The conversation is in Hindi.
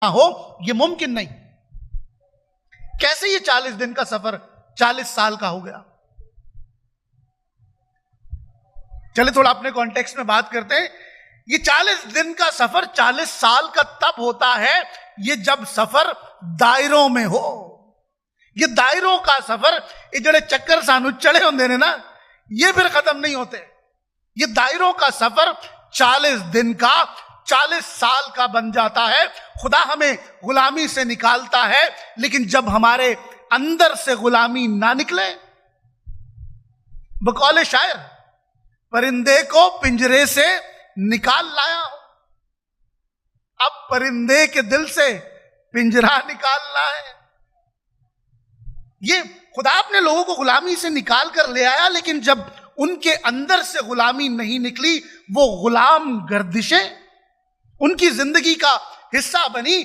हो, यह मुमकिन नहीं। कैसे ये 40 दिन का सफर 40 साल का हो गया? चले थोड़ा अपने कॉन्टेक्स्ट में बात करते हैं। ये 40 दिन का सफर 40 साल का तब होता है ये जब सफर दायरों में हो। ये दायरों का सफर, ये जड़े चक्कर सानू चढ़े होंगे ने ना, ये फिर खत्म नहीं होते। ये दायरों का सफर 40 दिन का 40 साल का बन जाता है। खुदा हमें गुलामी से निकालता है, लेकिन जब हमारे अंदर से गुलामी ना निकले, बकौले शायर, परिंदे को पिंजरे से निकाल लाया हूं, अब परिंदे के दिल से पिंजरा निकालना है। ये खुदा अपने लोगों को गुलामी से निकाल कर ले आया, लेकिन जब उनके अंदर से गुलामी नहीं निकली, वो गुलाम गर्दिशें उनकी जिंदगी का हिस्सा बनी।